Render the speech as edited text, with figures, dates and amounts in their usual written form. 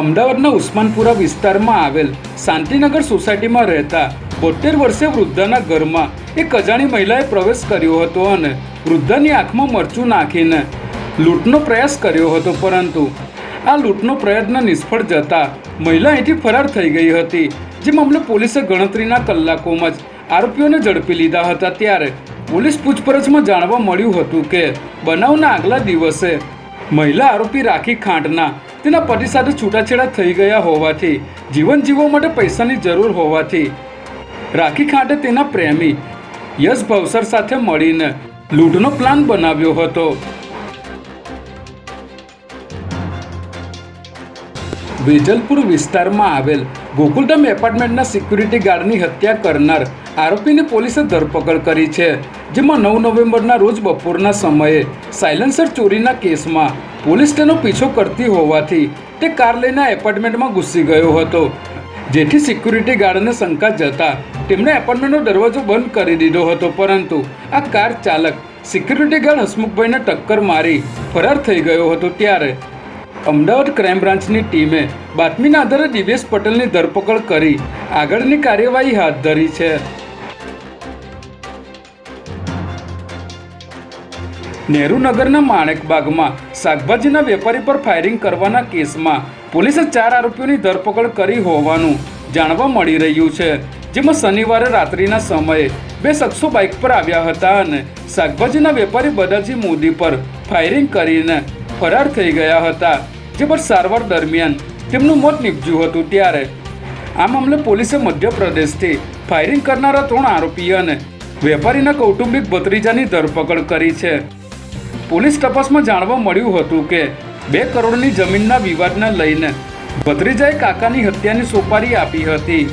અમદાવાદના ઉસ્માનપુરા વિસ્તારમાં આવેલ શાંતિનગર સોસાયટીમાં રહેતા 72 વર્ષીય વૃદ્ધાના ઘરમાં એક અજાણી મહિલાએ પ્રવેશ કર્યો હતો અને વૃદ્ધાની આંખમાં મરચું નાખીને લૂંટનો પ્રયાસ કર્યો હતો, પરંતુ આ લૂંટનો પ્રયત્ન નિષ્ફળ જતા મહિલા અહીંથી ફરાર થઈ ગઈ હતી। જે મામલે પોલીસે ગણતરીના કલાકોમાં જ આરોપીઓને ઝડપી લીધા હતા। ત્યારે પોલીસ પૂછપરછમાં જાણવા મળ્યું હતું કે બનાવના આગલા દિવસે મહિલા આરોપી રાખી ખાંટના તેના પતિ સાથે છૂટાછેડા થઈ ગયા હોવાથી જીવન જીવવા માટે પૈસાની જરૂર હોવાથી રાખી ખાંટે તેના પ્રેમી યશ ભવસર સાથે મળીને લૂંટનો પ્લાન બનાવ્યો હતો। વેજલપુર વિસ્તારમાં આવેલ ગોકુલધામ એપાર્ટમેન્ટના સિક્યુરિટી ગાર્ડની હત્યા કરનાર આરોપીની પોલીસે ધરપકડ કરી છે। જેમાં 9 નવેમ્બરના રોજ બપોરના સમયે સાયલેન્સર ચોરીના કેસમાં પોલીસ તેનો પીછો કરતી હોવાથી તે કાર લઈને એપાર્ટમેન્ટમાં ઘૂસી ગયો હતો, જેથી સિક્યુરિટી ગાર્ડને શંકા જતા તેમણે એપાર્ટમેન્ટનો દરવાજો બંધ કરી દીધો હતો, પરંતુ આ કાર ચાલક સિક્યુરિટી ગાર્ડ હસમુખભાઈને ટક્કર મારી ફરાર થઈ ગયો હતો। ત્યારે અમદાવાદ ક્રાઇમ બ્રાન્ચની ટીમે બાતમીના આધારે દિવ્યેશ પટેલની ધરપકડ કરી આગળની કાર્યવાહી હાથ ધરી છે। નહેરુનગરના માણેકબાગમાં શાકભાજીના વેપારી પર ફાયરિંગ કરવાના કેસમાં પોલીસે 4 આરોપીઓની ધરપકડ કરી હોવાનું જાણવા મળી રહ્યું છે। જેમાં શનિવારે રાત્રિના સમયે 2 શખ્સો બાઇક પર આવ્યા હતા અને શાકભાજીના વેપારી બદાજી મોદી પર ફાયરિંગ કરીને ફરાર થઈ ગયા હતા, જે પર સારવાર દરમિયાન તેમનું મોત નીપજ્યું હતું। ત્યારે આ મામલે પોલીસે મધ્યપ્રદેશથી ફાયરિંગ કરનારા 3 આરોપી અને વેપારીના કૌટુંબિક ભત્રીજાની ધરપકડ કરી છે। પોલીસ તપાસમાં જાણવા મળ્યું હતું કે 2 કરોડની જમીનના વિવાદને લઈને ભત્રીજાએ કાકાની હત્યાની સોપારી આપી હતી।